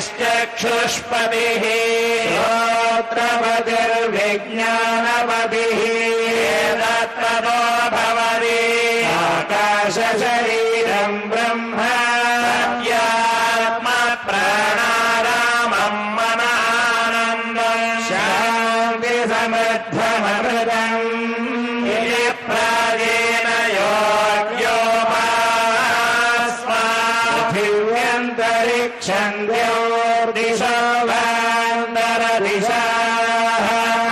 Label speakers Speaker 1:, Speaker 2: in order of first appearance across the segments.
Speaker 1: वाक्पतिश्चक्षुष्पतिः श्रोत्रपतिर्विज्ञानपतिः एतत्ततो भवति आकाशशरीरं ब्रह्म प्राणारामं मनानन्दं शान्तिसमृद्धममृतम् इति प्राचीन योग्योपास्मापृथिव्यन्तरिक्षं द्योर्दिशो वान्तरदिशाः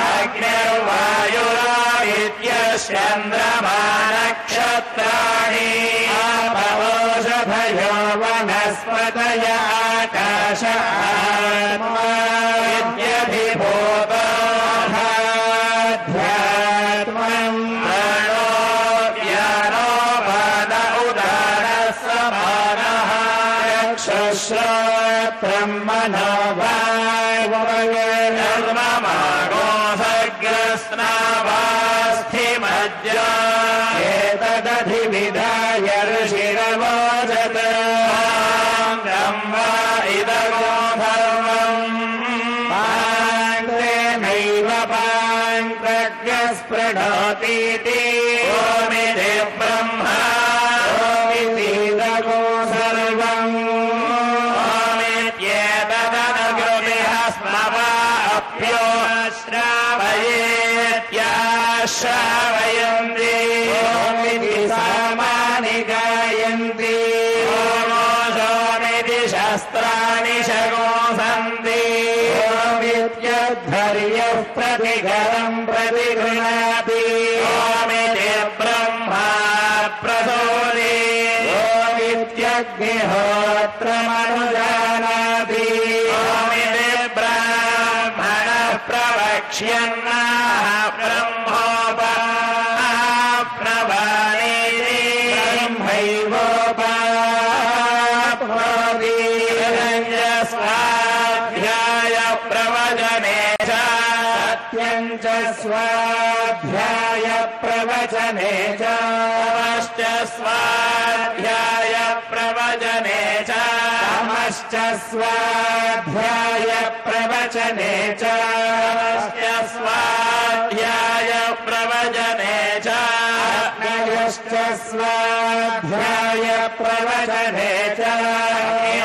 Speaker 1: अग्निर्वायुरादित्यश्चन्द्रमा नक्षत्राणि आपवोषधयो वनस्पतय आकाश आत्मा विद्यधिभूतोऽध्यात्मम् प्रणो व्यानोपाद उदारः समानः चक्षुश्रोत्रं मनो वायुर्ममागोसग्रस्नावास्थिमज्जा एतदधिविधाय ऋषिरवोचत् ब्रह्मा इदगो धर्मम् पाङ्क्तेनैव पाङ्क्प्रज्ञस्पृणोतीति ओमिति ब्रह्मा ओमितीदगो सर्वम् ओमित्येतदनुगृतिः स्मवाप्यो श्रावयेत्याश्रावयन्ति ओमिति सामानि गायन्ति ओमिति शस्त्राणि शगोसन्ति ओमित्यध्वर्यः प्रतिघरं प्रतिगृह्णाति ओमिति ब्रह्मा प्रचोदे ओमित्यग्निहोत्रमनुजानाति ओमिति ब्राह्मणः प्रवक्ष्यन्नाः ब्रह्मोपप्रवाणीति ब्रह्मैवोपप्नोति स्वाध्याय प्रवचने च सत्यं च स्वाध्याय प्रवचने च तमश्च स्वाध्याय प्रवचने च तमश्च स्वाध्याय प्रवचने च तमश्च स्वाध्याय प्रवचने च अग्नयश्च स्वाध्याय प्रवचने च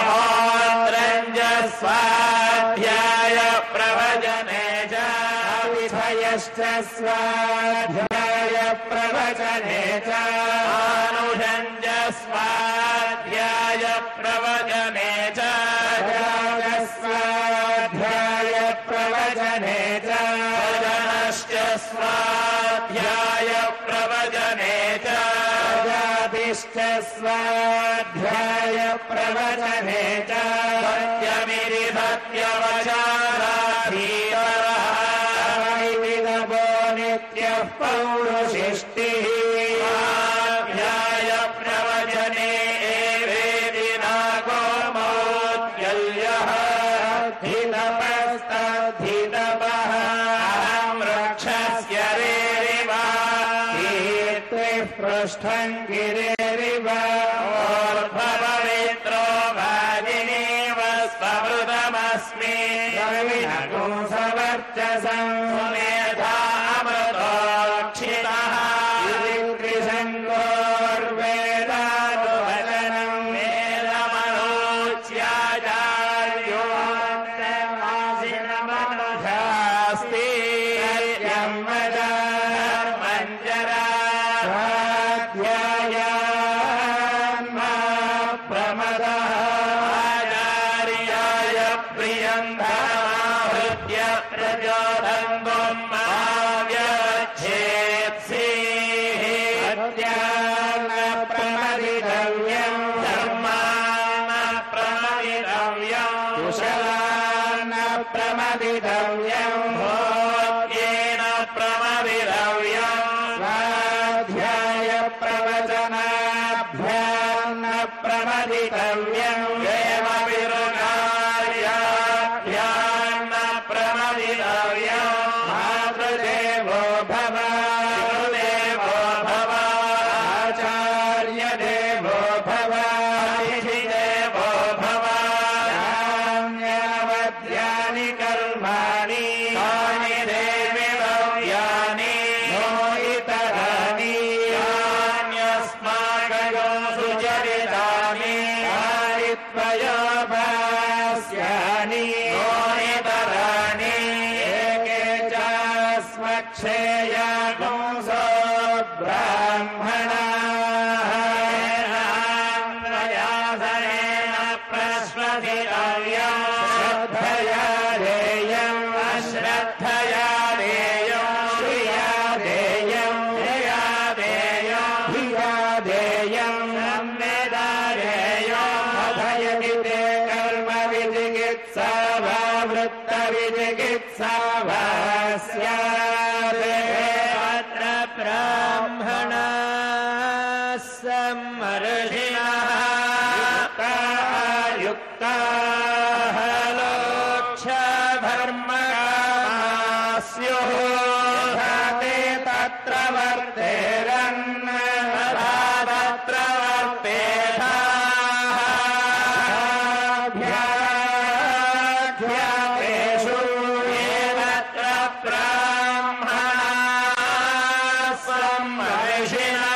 Speaker 1: अग्निहोत्रञ्च स्वाध्याय प्रवचने च अविधयश्च स्वाध्याय प्रवचने च अनुषञ्च स्वाध्याय प्रवचने च स्वाध्याय प्रवचने च जनश्च स्वाध्याय प्रवचने च जातिश्च स्वाध्याय प्रवचने च सत्यमिति सत्यवचाराधीरः वैविदवो नित्यः पौरुषिष्टिः स्वाध्याय प्रवचने एवेति नागो मौद्गल्यः धितपस्तद्धितपः अहं रक्षस्य रेरिव कीर्तिः पृष्ठं गिरेरिव ऊर्ध्वपवित्रो भाजिनीव स्वमृतमस्मि रविनगुंसवर्चसं सुमेधामृतोक्षितः कृशङ्गोर्वेदानुवचनं वेदमनोच्याचार्यो शास्ति मञ्जरा स्वाध्यायान्मा प्रमदः आचार्याय प्रियन्धमाहृत्य प्रचोदन्तं माव्यच्छेत्सिः सत्यान्न प्रमदितव्यं धर्मान्न प्रमदितव्यं कुशलान्न प्रमदितव्यं भोग्येन प्रमदितव्यं स्वाध्याय प्रवचनाभ्यान्न प्रमदितव्यं वेमविरुगार्याभ्यान्न प्रमदितव्यं मातृदेवो भव पितृदेवो भव आचार्यदेवो भव अतिथिदेवो भव त्वयोपास्यानि मोनितराणि एके चास्मक्षेया पुंसो ब्राह्मणाः प्रयासनेन प्रश्वसितव्यम् श्रद्धया देयम् अश्रद्धया देयम् श्रिया देयम् धिया देयम् धिया देयम् सम्मेदा देयम् अभयति ते कर्म विचिकित्सा वा वृत्त विचिकित्सा वा स्यात् अत्र ब्राह्मणाः सम्मर्षिणः युक्ताः लोक्षधर्मकामास्युः यथा ते तत्र वर्तेरन् तथा तत्र वर्तेथाभ्याख्यातेषु ये तत्र ब्राह्मणाः सम्मर्षिणः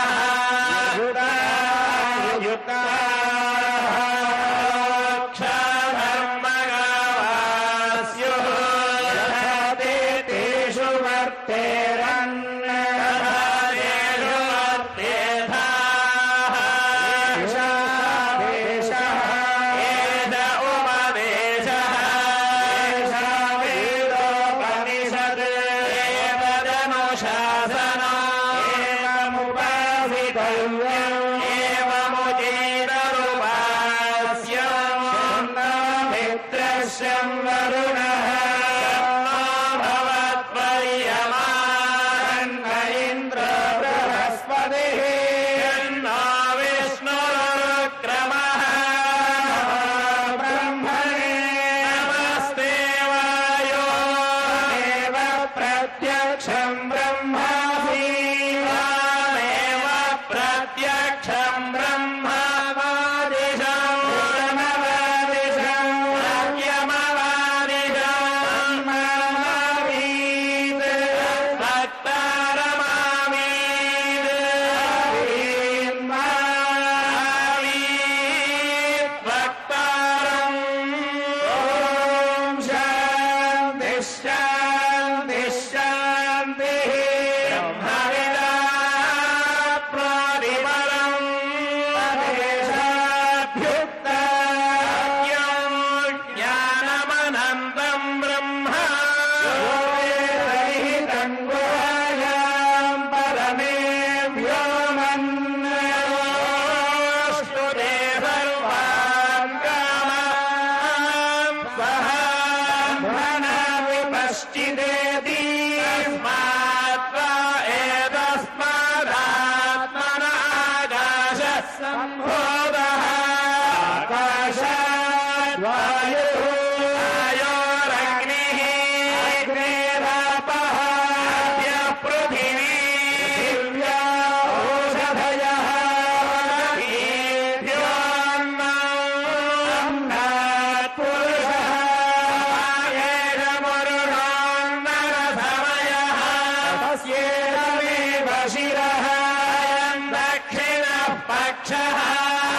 Speaker 2: पक्षः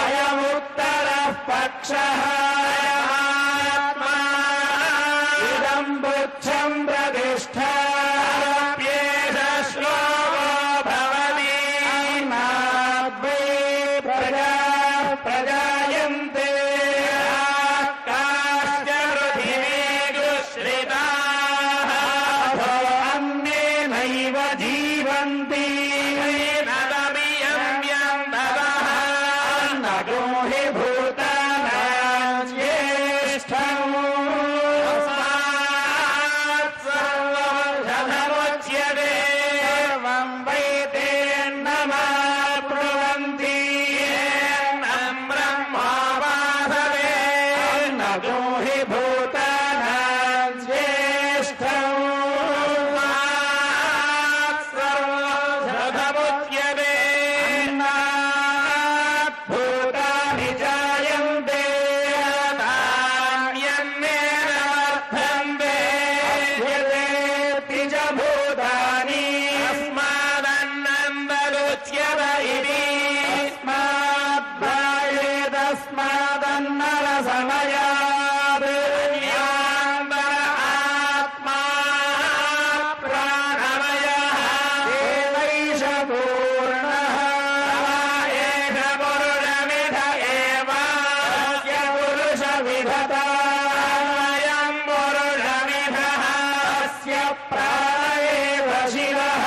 Speaker 2: अयमुत्तरः पक्षः
Speaker 1: విధతాయం పురుషమిధః అస్య ప్రాణ ఏవ శివః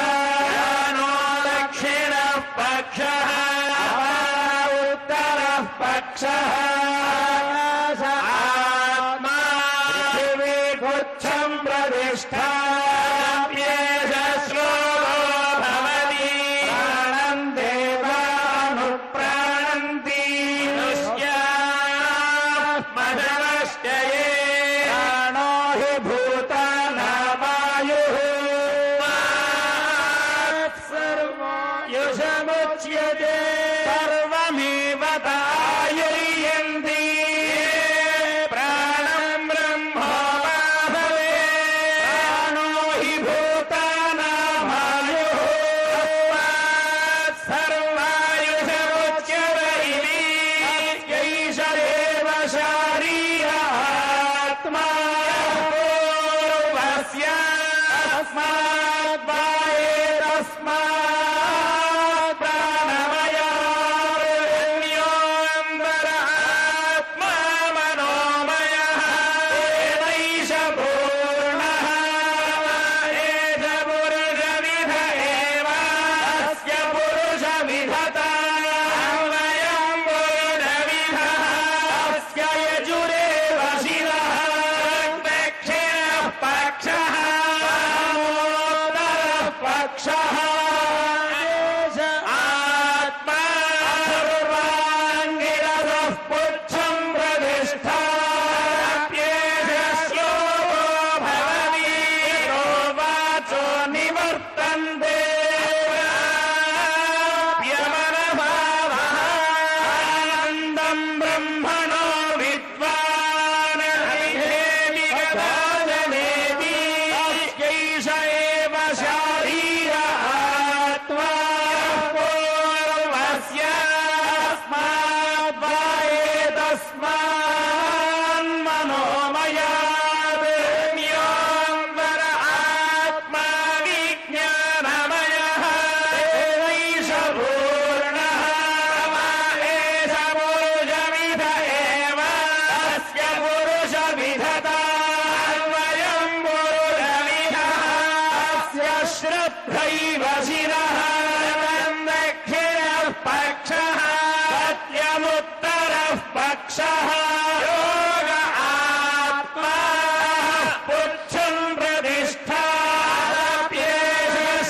Speaker 1: యానో దక్షిణః పక్షః ఉత్తరః పక్షః ఆత్మా పృథివీపుచ్చం ప్రతిష్ఠా सर्वमेव तायुर्यन्ति प्राणं ब्रह्मोपाहवे प्राणो हि भूतानामायुः सर्वायुषमुच्यते यैष एव शारीरात्मा पूर्वस्य अस्मात् बाहे तस्मात् प्राणमया आत्मा मनोमयः एवैष पूर्णः एष पुरुषविध एव अस्य पुरुषविधता वयं पुरुषविधः अस्य यजुरेव शिरः दक्षिणः पक्षः वामोत्तरः पक्षः आत्मा सर्वाङ्गिरसः पुच्छं प्रतिष्ठाप्येष श्लोको भवति यो वाचो निवर्तन्ते आनन्दं ब्रह्मणो विद्वान् हरिहेमि गदाधनेति यैष एव शारीरात्मा पूर्वस्य अस्मात् बाहे तस्मान्मनोमयात् न्योऽन्वर आत्मा विज्ञानमयः एवैष पूर्णः एष पुरुषविध एव अस्य पुरुषविधता वयं पुरुषविधः अस्य श्रद्धैव शिरः दक्षिणः पक्षः सत्यमुत्तरः पक्षः योग आत्मा पुच्छं प्रतिष्ठाप्येष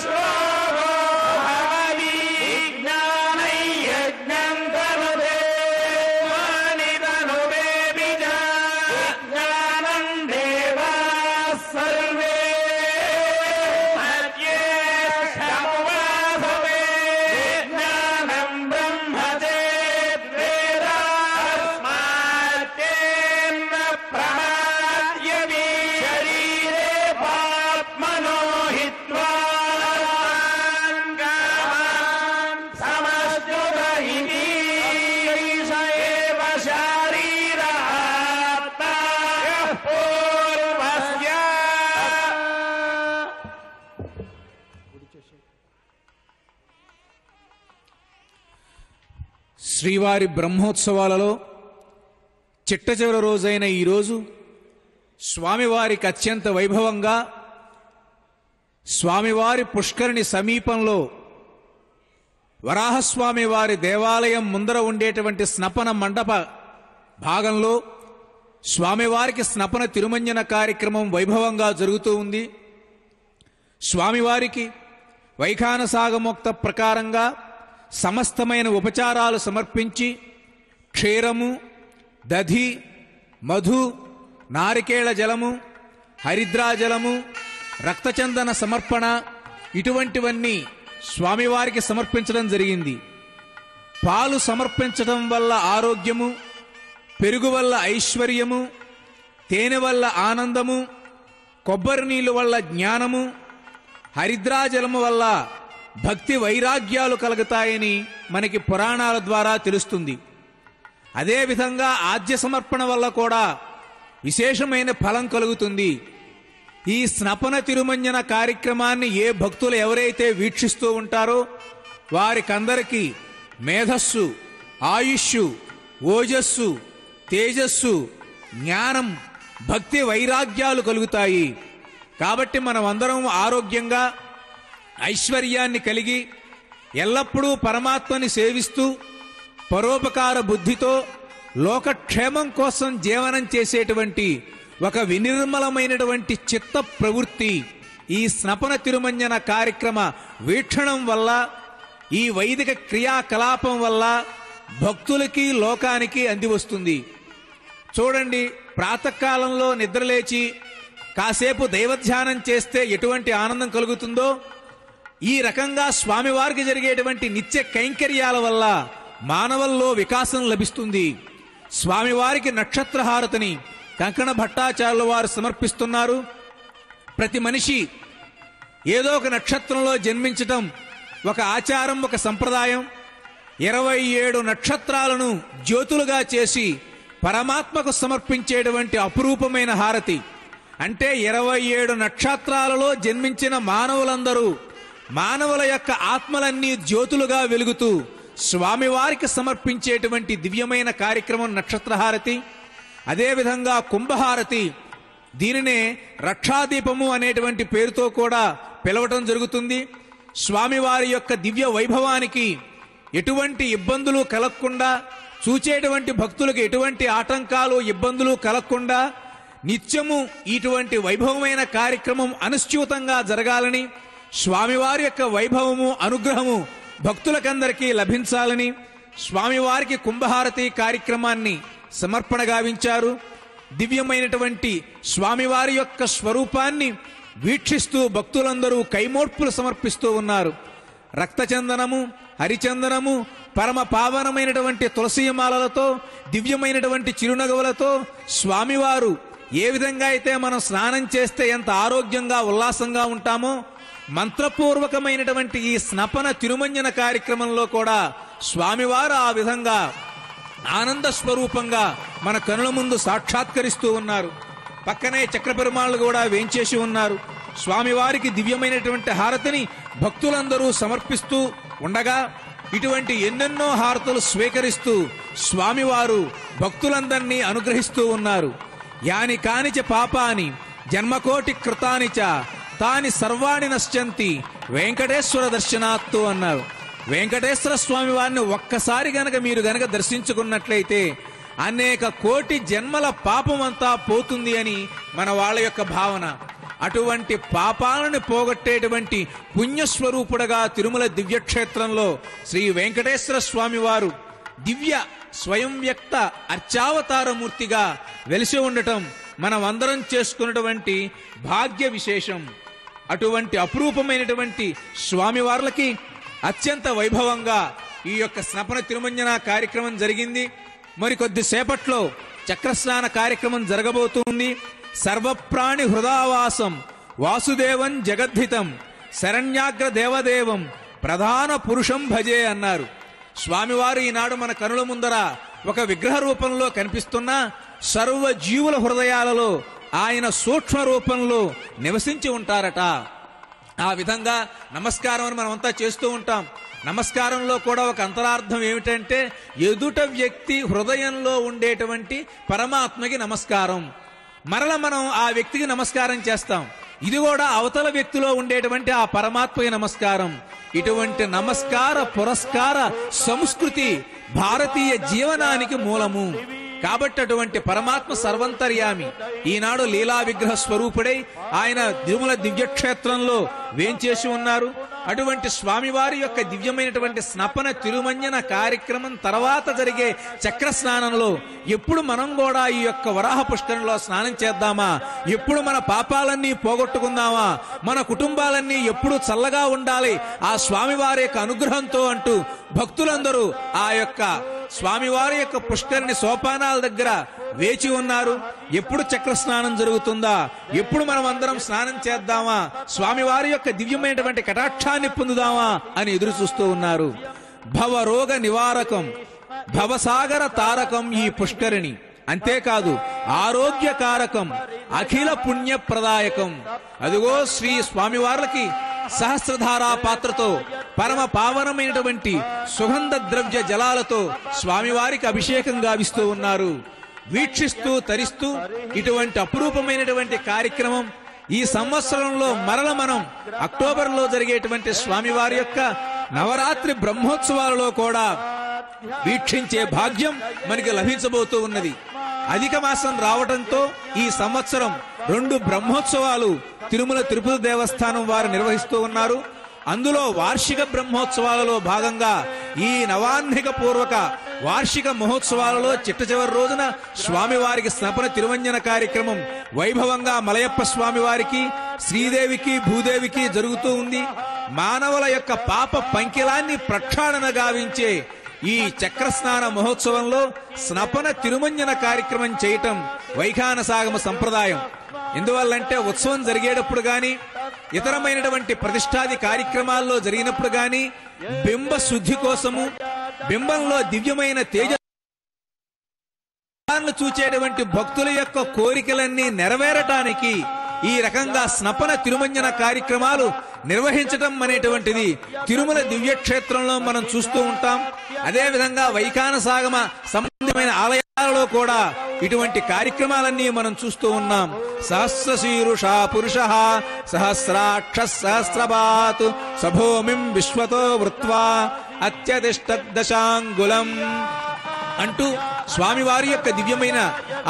Speaker 1: श्लोको भवति ज्ञानै यज्ञं तनुते वानितनुवेऽपि च ज्ञानं देवाः सर्वे मध्ये क्षमुवासवे ज्ञानं ब्रह्म चेद्वेदास्मात्तेन प्रमाद्यते शरीरे पाप्मनो हित्वा कामान् समश्नुत इति एष एव शारीरात्मा यः पूर्वस्य
Speaker 2: శ్రీవారి బ్రహ్మోత్సవాలలో చిట్ట చివరి రోజైన ఈరోజు స్వామివారికి అత్యంత వైభవంగా స్వామివారి పుష్కరిణి సమీపంలో వరాహస్వామి వారి దేవాలయం ముందర ఉండేటువంటి స్నపన మండప భాగంలో స్వామివారికి స్నపన తిరుమంజన కార్యక్రమం వైభవంగా జరుగుతూ ఉంది. స్వామివారికి వైఖానసాగమోక్త ప్రకారంగా సమస్తమైన ఉపచారాలు సమర్పించి క్షీరము, దధి, మధు, నారికేళ జలము, హరిద్రాజలము, రక్తచందన సమర్పణ ఇటువంటివన్నీ స్వామివారికి సమర్పించడం జరిగింది. పాలు సమర్పించడం వల్ల ఆరోగ్యము, పెరుగు వల్ల ఐశ్వర్యము, తేనె వల్ల ఆనందము, కొబ్బరి నీళ్ళు వల్ల జ్ఞానము, హరిద్రాజలము వల్ల భక్తి వైరాగ్యాలు కలుగుతాయని మనకి పురాణాల ద్వారా తెలుస్తుంది. అదేవిధంగా ఆద్య సమర్పణ వల్ల కూడా విశేషమైన ఫలం కలుగుతుంది. ఈ స్నపన తిరుమంజన కార్యక్రమాన్ని ఏ భక్తులు ఎవరైతే వీక్షిస్తూ ఉంటారో వారికందరికీ మేధస్సు, ఆయుష్షు, ఓజస్సు, తేజస్సు, జ్ఞానం, భక్తి, వైరాగ్యాలు కలుగుతాయి. కాబట్టి మనం అందరం ఆరోగ్యంగా ఐశ్వర్యాన్ని కలిగి ఎల్లప్పుడూ పరమాత్మని సేవిస్తూ పరోపకార బుద్ధితో లోకక్షేమం కోసం జీవనం చేసేటువంటి ఒక వినిర్మలమైనటువంటి చిత్త ప్రవృత్తి ఈ స్నపన తిరుమంజన కార్యక్రమ వీక్షణం వల్ల, ఈ వైదిక క్రియాకలాపం వల్ల భక్తులకి లోకానికి అందివస్తుంది. చూడండి, ప్రాతకాలంలో నిద్రలేచి కాసేపు దైవధ్యానం చేస్తే ఎటువంటి ఆనందం కలుగుతుందో, ఈ రకంగా స్వామివారికి జరిగేటువంటి నిత్య కైంకర్యాల వల్ల మానవుల్లో వికాసం లభిస్తుంది. స్వామివారికి నక్షత్రహారతిని కంకణ భట్టాచార్యుల వారు సమర్పిస్తున్నారు. ప్రతి మనిషి ఏదో ఒక నక్షత్రంలో జన్మించటం ఒక ఆచారం, ఒక సంప్రదాయం. 27 నక్షత్రాలను జ్యోతులుగా చేసి పరమాత్మకు సమర్పించేటువంటి అపురూపమైన హారతి. అంటే 27 నక్షత్రాలలో జన్మించిన మానవులందరూ, మానవుల యొక్క ఆత్మలన్నీ జ్యోతులుగా వెలుగుతూ స్వామివారికి సమర్పించేటువంటి దివ్యమైన కార్యక్రమం నక్షత్రహారతి. అదేవిధంగా కుంభహారతి, దీనినే రక్షాదీపము అనేటువంటి పేరుతో కూడా పిలవటం జరుగుతుంది. స్వామివారి యొక్క దివ్య వైభవానికి ఎటువంటి ఇబ్బందులు కలగకుండా, చూచేటువంటి భక్తులకు ఎటువంటి ఆటంకాలు, ఇబ్బందులు కలగకుండా నిత్యము ఇటువంటి వైభవమైన కార్యక్రమం అనుష్ఠూతంగా జరగాలని, స్వామివారి యొక్క వైభవము, అనుగ్రహము భక్తులకందరికీ లభించాలని స్వామివారికి కుంభహారతి కార్యక్రమాన్ని సమర్పణ గావించారు. దివ్యమైనటువంటి స్వామివారి యొక్క స్వరూపాన్ని వీక్షిస్తూ భక్తులందరూ కైమోడ్పులు సమర్పిస్తూ ఉన్నారు. రక్తచందనము, హరిచందనము, పరమ పావనమైనటువంటి తులసీమాలలతో, దివ్యమైనటువంటి చిరునగవులతో స్వామివారు ఏ విధంగా అయితే మనం స్నానం చేస్తే ఎంత ఆరోగ్యంగా ఉల్లాసంగా ఉంటామో, మంత్రపూర్వకమైనటువంటి ఈ స్నపన తిరుమంజన కార్యక్రమంలో కూడా స్వామివారు ఆ విధంగా ఆనంద స్వరూపంగా మన కనుల ముందు సాక్షాత్కరిస్తూ ఉన్నారు. పక్కనే చక్రపెరుమాళ్ళు కూడా వేంచేసి ఉన్నారు. స్వామివారికి దివ్యమైనటువంటి హారతిని భక్తులందరూ సమర్పిస్తూ ఉండగా ఇటువంటి ఎన్నెన్నో హారతులు స్వీకరిస్తూ స్వామివారు భక్తులందరినీ అనుగ్రహిస్తూ ఉన్నారు. యాని కానిచ పాపాని జన్మకోటి కృతానిచ తాని సర్వాణి నశ్యంతి వెంకటేశ్వర దర్శనాత్తు అన్నారు. వెంకటేశ్వర స్వామి వారిని ఒక్కసారి గనక మీరు గనక దర్శించుకున్నట్లయితే అనేక కోటి జన్మల పాపమంతా పోతుంది అని మన వాళ్ళ యొక్క భావన. అటువంటి పాపాలను పోగొట్టేటువంటి పుణ్యస్వరూపుడుగా తిరుమల దివ్యక్షేత్రంలో శ్రీ వెంకటేశ్వర స్వామి వారు దివ్య స్వయం వ్యక్త అర్చావతారమూర్తిగా వెలిసి ఉండటం మనం అందరం చేసుకున్నటువంటి భాగ్య విశేషం. అటువంటి అపురూపమైనటువంటి స్వామివార్లకి అత్యంత వైభవంగా ఈ యొక్క స్నపన తిరుమంజన కార్యక్రమం జరిగింది. మరికొద్దిసేపట్లో చక్రస్నాన కార్యక్రమం జరగబోతుంది. సర్వప్రాణి హృదావాసం వాసుదేవం జగద్ధితం శరణ్యాగ్ర దేవదేవం ప్రధాన పురుషం భజే అన్నారు. స్వామివారు ఈనాడు మన కనుల ముందర ఒక విగ్రహ రూపంలో కనిపిస్తున్నా సర్వ జీవుల హృదయాలలో ఆయన సూక్ష్మ రూపంలో నివసించి ఉంటారట. ఆ విధంగా నమస్కారం అని మనమంతా చేస్తూ ఉంటాం. నమస్కారంలో కూడా ఒక అంతరార్థం ఏమిటంటే ఎదుట వ్యక్తి హృదయంలో ఉండేటువంటి పరమాత్మకి నమస్కారం. మరల మనం ఆ వ్యక్తికి నమస్కారం చేస్తాం. ఇది కూడా అవతల వ్యక్తిలో ఉండేటువంటి ఆ పరమాత్మకి నమస్కారం. ఇటువంటి నమస్కార పురస్కార సంస్కృతి భారతీయ జీవనానికి మూలము. కాబట్టి అటువంటి పరమాత్మ సర్వంతర్యామి ఈనాడు లీలా విగ్రహ స్వరూపుడై ఆయన తిరుమల దివ్యక్షేత్రంలో వేంచేసి ఉన్నారు. అటువంటి స్వామివారి యొక్క దివ్యమైనటువంటి స్నపన తిరుమంజన కార్యక్రమం తర్వాత జరిగే చక్ర స్నానంలో ఎప్పుడు మనం కూడా ఈ యొక్క వరాహ పుష్కరంలో స్నానం చేద్దామా, ఎప్పుడు మన పాపాలన్నీ పోగొట్టుకుందామా, మన కుటుంబాలన్నీ ఎప్పుడు చల్లగా ఉండాలి ఆ స్వామివారి యొక్క అనుగ్రహంతో అంటూ భక్తులందరూ ఆ యొక్క స్వామివారి యొక్క పుష్కరిణి సోపానాల దగ్గర వేచి ఉన్నారు. ఎప్పుడు చక్ర స్నానం జరుగుతుందా, ఎప్పుడు మనం అందరం స్నానం చేద్దామా, స్వామివారి యొక్క దివ్యమైనటువంటి కటాక్షాన్ని పొందుదామా అని ఎదురు చూస్తూ ఉన్నారు. భవరోగ నివారకం భవసాగర తారకం ఈ పుష్కరిణి. అంతేకాదు ఆరోగ్యకారకం అఖిల పుణ్య ప్రదాయకం. అదిగో శ్రీ స్వామివార్లకి సహస్రధారా పాత్రతో పరమ పావనమైనటువంటి సుగంధ ద్రవ్య జలాలతో స్వామివారికి అభిషేకం గావిస్తూ ఉన్నారు. వీక్షిస్తూ తరిస్తూ ఇటువంటి అపురూపమైనటువంటి కార్యక్రమం ఈ సంవత్సరంలో మరల మనం అక్టోబర్లో జరిగేటువంటి స్వామివారి యొక్క నవరాత్రి బ్రహ్మోత్సవాలలో కూడా వీక్షించే భాగ్యం మనకి లభించబోతూ ఉన్నది. అధిక మాసం రావడంతో ఈ సంవత్సరం 2 బ్రహ్మోత్సవాలు తిరుమల తిరుపతి దేవస్థానం వారు నిర్వహిస్తూ ఉన్నారు. అందులో వార్షిక బ్రహ్మోత్సవాలలో భాగంగా ఈ నవాహ్నిక పూర్వక వార్షిక మహోత్సవాలలో చిట్ట చివరి రోజున స్వామివారికి స్నపన తిరుమంజన కార్యక్రమం వైభవంగా మలయప్ప స్వామివారికి, శ్రీదేవికి, భూదేవికి జరుగుతూ ఉంది. మానవుల యొక్క పాప పంకిలాన్ని ప్రక్షాళన గావించే ఈ చక్రస్నాన మహోత్సవంలో స్నపన తిరుమంజన కార్యక్రమం చేయటం వైఖానసాగమ సంప్రదాయం. ఎందువల్లంటే ఉత్సవం జరిగేటప్పుడు గాని ఇతరమైనటువంటి ప్రతిష్టాది కార్యక్రమాల్లో జరిగినప్పుడు గాని బింబ శుద్ధి కోసము, బింబంలో దివ్యమైన తేజ చూచేటువంటి భక్తుల యొక్క కోరికలన్నీ నెరవేరటానికి ఈ రకంగా స్నపన తిరుమంజన కార్యక్రమాలు నిర్వహించటం అనేటువంటిది తిరుమల దివ్యక్షేత్రంలో మనం చూస్తూ ఉంటాం. అదేవిధంగా వైఖానసాగమ సంబంధమైన ఆలయాలలో కూడా ఇటువంటి కార్యక్రమాలన్నీ మనం చూస్తూ ఉన్నాం. సహస్రశీరుష పురుష సహస్రాక్ష సహస్రపాత్ సభూమిం విశ్వతో వృత్వా అత్యతిష్ట దశాంగులం అంటూ స్వామివారి యొక్క దివ్యమైన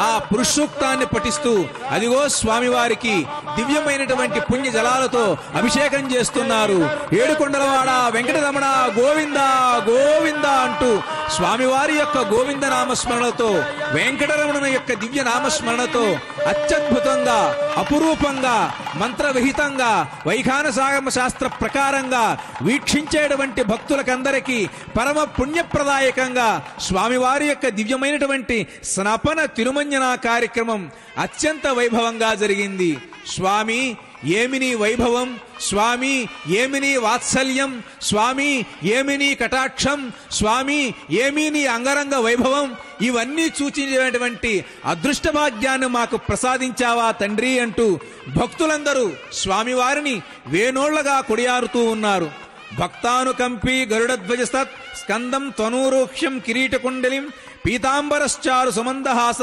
Speaker 2: ఆ పురుషోక్తాన్ని పఠిస్తూ అదిగో స్వామివారికి దివ్యమైనటువంటి పుణ్య జలాలతో అభిషేకం చేస్తున్నారు. ఏడుకొండలవాడ వెంకటరమణ గోవింద గోవింద అంటూ స్వామివారి యొక్క గోవింద నామస్మరణతో, వెంకటరమణ యొక్క దివ్య నామస్మరణతో అత్యద్భుతంగా, అపురూపంగా, మంత్రవిహితంగా, వైఖానసాగమ శాస్త్ర ప్రకారంగా వీక్షించేటువంటి భక్తులకందరికీ పరమ పుణ్యప్రదాయకంగా స్వామివారి యొక్క దివ్యమైనటువంటి స్నపన తిరుమంజన కార్యక్రమం అత్యంత వైభవంగా జరిగింది. స్వామి ఏమిని వైభవం, స్వామి ఏమిని వాత్సల్యం, స్వామి ఏమిని కటాక్షం, స్వామి ఏమిని అంగరంగ వైభవం, ఇవన్నీ సూచించేటువంటి అదృష్ట భాగ్యాన్ని మాకు ప్రసాదించావా తండ్రి అంటూ భక్తులందరూ స్వామివారిని వేనోళ్లగా కొడియారుతూ ఉన్నారు. భక్తానుకంపీ గరుడధ్వజసత్ స్కందం త్వనూరోక్ష్యం కిరీటకుండలిం పీతాంబరశ్చారు సుమందహాస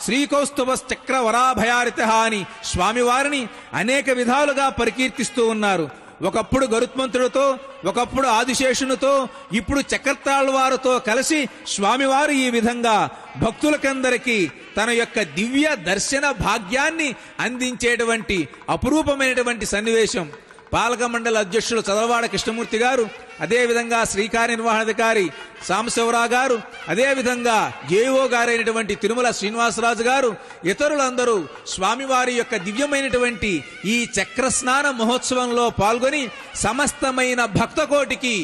Speaker 2: శ్రీకౌస్తుభశ్చక్రవరాభయారిత అని స్వామివారిని అనేక విధాలుగా పరికీర్తిస్తూ ఉన్నారు. ఒకప్పుడు గరుత్మంతుడితో, ఒకప్పుడు ఆదిశేషునితో, ఇప్పుడు చక్రతాళ్వారుతో కలిసి స్వామివారు ఈ విధంగా భక్తులకందరికీ తన యొక్క దివ్య దర్శన భాగ్యాన్ని అందించేటువంటి అపురూపమైనటువంటి సన్నివేశం. పాలక మండలి అధ్యక్షులు చదలవాడ కృష్ణమూర్తి గారు, అదేవిధంగా శ్రీకార్యనిర్వహణాధికారి సాంబశివరావు గారు, అదేవిధంగా జేఓ గారైనటువంటి తిరుమల శ్రీనివాసరాజు గారు, ఇతరులందరూ స్వామివారి యొక్క దివ్యమైనటువంటి ఈ చక్రస్నాన మహోత్సవంలో పాల్గొని సమస్తమైన భక్తకోటికి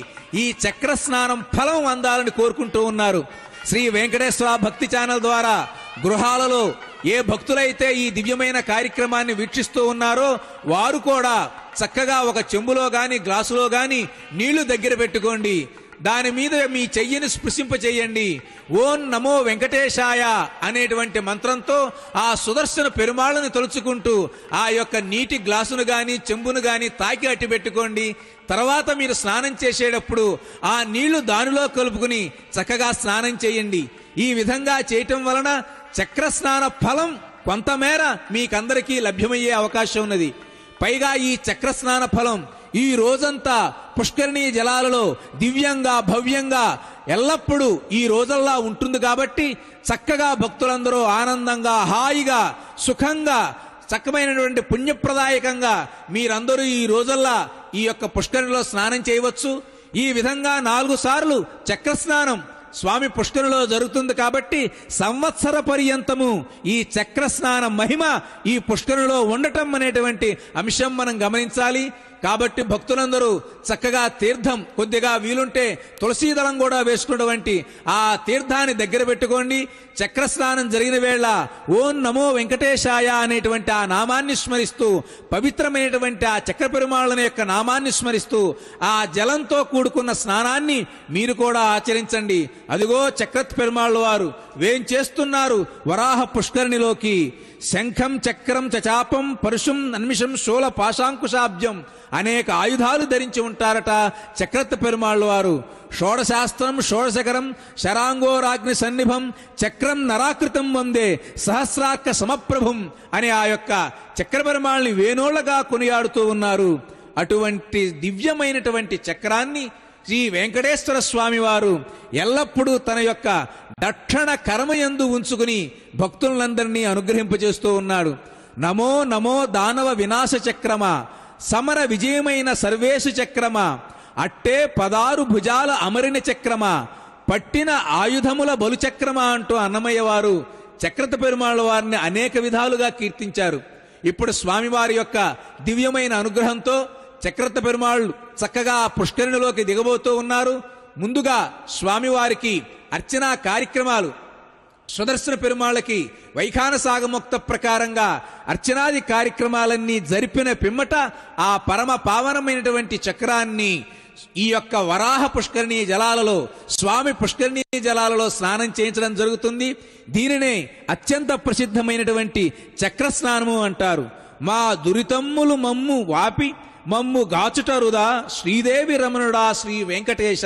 Speaker 2: ఈ చక్రస్నానం ఫలం అందాలని కోరుకుంటూ ఉన్నారు. శ్రీ వెంకటేశ్వర భక్తి ఛానల్ ద్వారా గృహాలలో ఏ భక్తులైతే ఈ దివ్యమైన కార్యక్రమాన్ని వీక్షిస్తూ ఉన్నారో వారు కూడా చక్కగా ఒక చెంబులో గాని గ్లాసులో గాని నీళ్లు దగ్గర పెట్టుకోండి. దాని మీద మీ చెయ్యిని స్పృశింపచేయండి. ఓం నమో వెంకటేశాయ అనేటువంటి మంత్రంతో ఆ సుదర్శన పెరుమాళ్ళని తలుచుకుంటూ ఆ యొక్క నీటి గ్లాసును గాని చెంబును గాని తాకి అట్టి పెట్టుకోండి. తర్వాత మీరు స్నానం చేసేటప్పుడు ఆ నీళ్లు దానిలో కలుపుకుని చక్కగా స్నానం చేయండి. ఈ విధంగా చేయటం వలన చక్రస్నాన ఫలం కొంతమేర మీకందరికీ లభ్యమయ్యే అవకాశం ఉన్నది. పైగా ఈ చక్రస్నాన ఫలం ఈ రోజంతా పుష్కరిణీ జలాలలో దివ్యంగా, భవ్యంగా ఎల్లప్పుడూ ఈ రోజల్లా ఉంటుంది. కాబట్టి చక్కగా భక్తులందరూ ఆనందంగా, హాయిగా, సుఖంగా, చక్కమైనటువంటి పుణ్యప్రదాయకంగా మీరందరూ ఈ రోజల్లా ఈ యొక్క పుష్కరిణిలో స్నానం చేయవచ్చు. ఈ విధంగా 4 సార్లు చక్రస్నానం స్వామి పుష్కరిణిలో జరుగుతుంది. కాబట్టి సంవత్సర పర్యంతము ఈ చక్రస్నాన మహిమ ఈ పుష్కరిణిలో ఉండటం అనేటువంటి అంశం మనం గమనించాలి. కాబట్టి భక్తులందరూ చక్కగా తీర్థం కొద్దిగా వీలుంటే తులసీదళం కూడా వేసుకున్నటువంటి ఆ తీర్థాన్ని దగ్గర పెట్టుకోండి. చక్రస్నానం జరిగిన వేళ ఓం నమో వెంకటేశాయ అనేటువంటి ఆ నామాన్ని స్మరిస్తూ, పవిత్రమైనటువంటి ఆ చక్ర పెరుమాళ్ళ యొక్క నామాన్ని స్మరిస్తూ ఆ జలంతో కూడుకున్న స్నానాన్ని మీరు కూడా ఆచరించండి. అదిగో చక్రత్ పెరుమాళ్ళ వారు వేంచేస్తున్నారు వరాహ పుష్కరిణిలోకి. శంఖం చక్రం చచాపం పరుషం అన్మిషం శూల పాశాంకుశాబ్జం అనేక ఆయుధాలు ధరించి ఉంటారట చక్రవర్తి పెరుమాళ్ళు వారు. షోడశాస్త్రం షోడశకరం శరాంగోరాగ్ని సన్నిభం చక్రం నరాకృతం వందే సహస్రార్క సమప్రభుం అనే ఆ యొక్క చక్ర పెరుమాళ్ళని వేణోళ్లగా కొనియాడుతూ ఉన్నారు. అటువంటి దివ్యమైనటువంటి చక్రాన్ని శ్రీ వెంకటేశ్వర స్వామి వారు ఎల్లప్పుడూ తన యొక్క దక్షిణ కర్మయందు ఉంచుకుని భక్తులందరినీ అనుగ్రహింపజేస్తూ ఉన్నాడు. నమో నమో దానవ వినాశ చక్రమా సమర విజయమైన సర్వేశు చక్రమా అట్టే 16 భుజాల అమరిన చక్రమా పట్టిన ఆయుధముల బలుచక్రమా అంటూ అన్నమయ్య వారు చక్రవర్తి పెరుమాళ్ళ వారిని అనేక విధాలుగా కీర్తించారు. ఇప్పుడు స్వామివారి యొక్క దివ్యమైన అనుగ్రహంతో చక్రవర్తి పెరుమాళ్ళు చక్కగా పుష్కరిణిలోకి దిగబోతూ ఉన్నారు. ముందుగా స్వామివారికి అర్చనా కార్యక్రమాలు సుదర్శన పెరుమాళ్ళకి వైఖానసాగముక్త ప్రకారంగా అర్చనాది కార్యక్రమాలన్నీ జరిపిన పిమ్మట ఆ పరమ పావనమైనటువంటి చక్రాన్ని ఈ యొక్క వరాహ పుష్కరిణీ జలాలలో స్వామి పుష్కరిణీ జలాలలో స్నానం చేయించడం జరుగుతుంది. దీనినే అత్యంత ప్రసిద్ధమైనటువంటి చక్ర స్నానము అంటారు. మా దురితమ్ములు మమ్ము వాపి మమ్ము గాచుటరుదా శ్రీదేవి రమణుడా శ్రీ వెంకటేశ.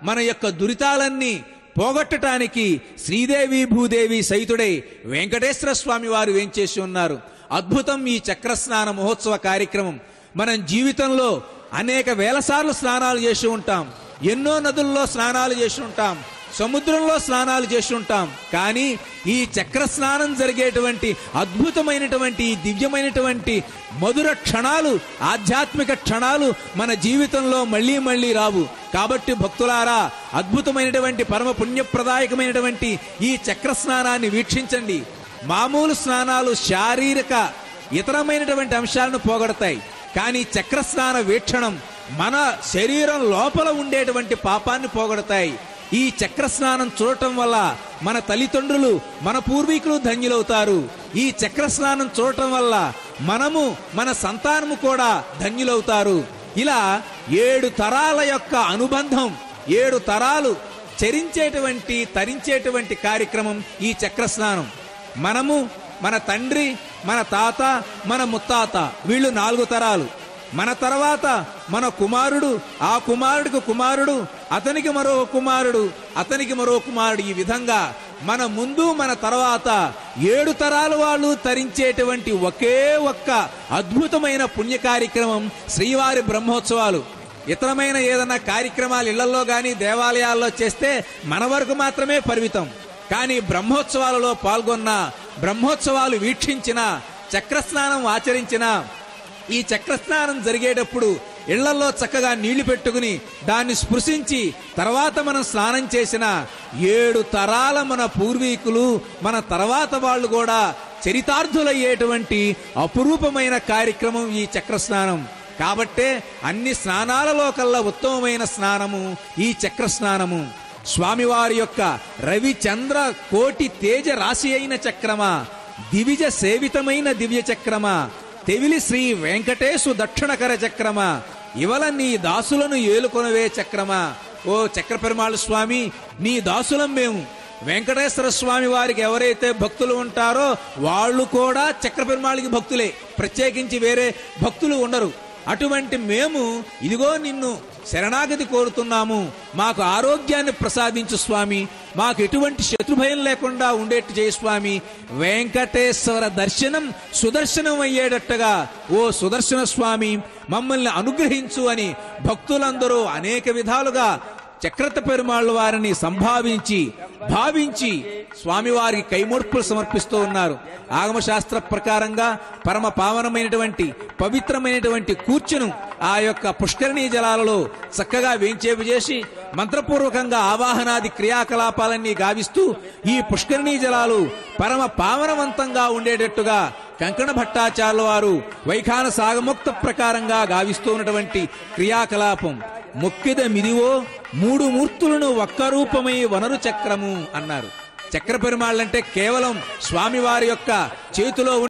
Speaker 2: మన యొక్క దురితాలన్నీ పోగొట్టడానికి శ్రీదేవి భూదేవి సహితుడై వెంకటేశ్వర స్వామి వారు వేంచేసి ఉన్నారు. అద్భుతం ఈ చక్రస్నాన మహోత్సవ కార్యక్రమం. మనం జీవితంలో అనేక వేల సార్లు స్నానాలు చేసి ఉంటాం, ఎన్నో నదుల్లో స్నానాలు చేసి ఉంటాం, సముద్రంలో స్నానాలు చేసి ఉంటాం. కానీ ఈ చక్ర స్నానం జరిగేటువంటి అద్భుతమైనటువంటి దివ్యమైనటువంటి మధుర క్షణాలు, ఆధ్యాత్మిక క్షణాలు మన జీవితంలో మళ్ళీ మళ్ళీ రావు. కాబట్టి భక్తులారా, అద్భుతమైనటువంటి పరమ పుణ్యప్రదాయకమైనటువంటి ఈ చక్ర స్నానాన్ని వీక్షించండి. మామూలు స్నానాలు శారీరక ఇతరమైనటువంటి అంశాలను పోగొడతాయి. కానీ చక్ర స్నాన వీక్షణం మన శరీరం లోపల ఉండేటువంటి పాపాన్ని పోగొడతాయి. ఈ చక్ర స్నానం చూడటం వల్ల మన తల్లిదండ్రులు, మన పూర్వీకులు ధన్యులవుతారు. ఈ చక్ర స్నానం చూడటం వల్ల మనము, మన సంతానము కూడా ధన్యులవుతారు. ఇలా 7 తరాల యొక్క అనుబంధం, 7 తరాలు చరించేటువంటి తరించేటువంటి కార్యక్రమం ఈ చక్ర స్నానం. మనము, మన తండ్రి, మన తాత, మన ముత్తాత, వీళ్ళు 4 తరాలు. మన తర్వాత మన కుమారుడు, ఆ కుమారుడికి కుమారుడు, అతనికి మరో కుమారుడు, అతనికి మరో కుమారుడు. ఈ విధంగా మన ముందు మన తర్వాత 7 తరాల వాళ్ళు తరించేటువంటి ఒకే ఒక్క అద్భుతమైన పుణ్య కార్యక్రమం శ్రీవారి బ్రహ్మోత్సవాలు. ఇతరమైన ఏదైనా కార్యక్రమాలు ఇళ్లలో గాని దేవాలయాల్లో చేస్తే మన వరకు మాత్రమే పరిమితం. కానీ బ్రహ్మోత్సవాలలో పాల్గొన్న, బ్రహ్మోత్సవాలు వీక్షించిన, చక్రస్నానం ఆచరించిన, ఈ చక్రస్నానం జరిగేటప్పుడు ఇళ్లలో చక్కగా నీళ్లు పెట్టుకుని దాన్ని స్పృశించి తర్వాత మనం స్నానం చేసిన 7 తరాల మన పూర్వీకులు, మన తర్వాత వాళ్ళు కూడా చరితార్థులయ్యేటువంటి అపురూపమైన కార్యక్రమం ఈ చక్రస్నానం. కాబట్టే అన్ని స్నానాలలో కల్లా ఉత్తమమైన స్నానము ఈ చక్ర స్నానము. స్వామివారి యొక్క రవి చంద్ర కోటి తేజ రాశి అయిన చక్రమా, దివిజ సేవితమైన దివ్య చక్రమా, తెవిలి శ్రీ వెంకటేశు దక్షిణకర చక్రమా, ఇవల నీ దాసులను ఏలుకొనవే చక్రమా. ఓ చక్ర పెరుమాళ స్వామి, నీ దాసులం మేము. వెంకటేశ్వర స్వామి వారికి ఎవరైతే భక్తులు ఉంటారో వాళ్ళు కూడా చక్ర పెరుమాళికి భక్తులే, ప్రత్యేకించి వేరే భక్తులు ఉండరు. అటువంటి మేము ఇదిగో నిన్ను శరణాగతి కోరుతున్నాము. మాకు ఆరోగ్యాన్ని ప్రసాదించు స్వామి, మాకు ఎటువంటి శత్రుభయం లేకుండా ఉండేట్టు చేయ స్వామి. వెంకటేశ్వర దర్శనం సుదర్శనం అయ్యేటట్టుగా ఓ సుదర్శన స్వామి మమ్మల్ని అనుగ్రహించు అని భక్తులందరూ అనేక విధాలుగా చక్రవర్తి పెరుమాళ్ళ వారిని భావించి స్వామివారికి కైమూర్పులు సమర్పిస్తూ ఉన్నారు. ఆగమశాస్త్ర ప్రకారంగా పరమ పావనమైనటువంటి పవిత్రమైనటువంటి కూర్చును ఆ యొక్క పుష్కరిణీ జలాలలో చక్కగా వేంచేపు చేసి మంత్రపూర్వకంగా ఆవాహనాది క్రియాకలాపాలన్నీ గావిస్తూ ఈ పుష్కరిణీ జలాలు పరమ పావనవంతంగా ఉండేటట్టుగా కంకణ భట్టాచార్యుల వారు వైఖాన సాగముక్త ప్రకారంగా గావిస్తూ ఉన్నటువంటి క్రియాకలాపం. మొక్కిద మిదివో 3 మూర్తులను ఒక్క రూపమై వనరు చక్రము అన్నారు. చక్ర పెరుమాళ్ళంటే కేవలం స్వామివారి యొక్క చేతిలో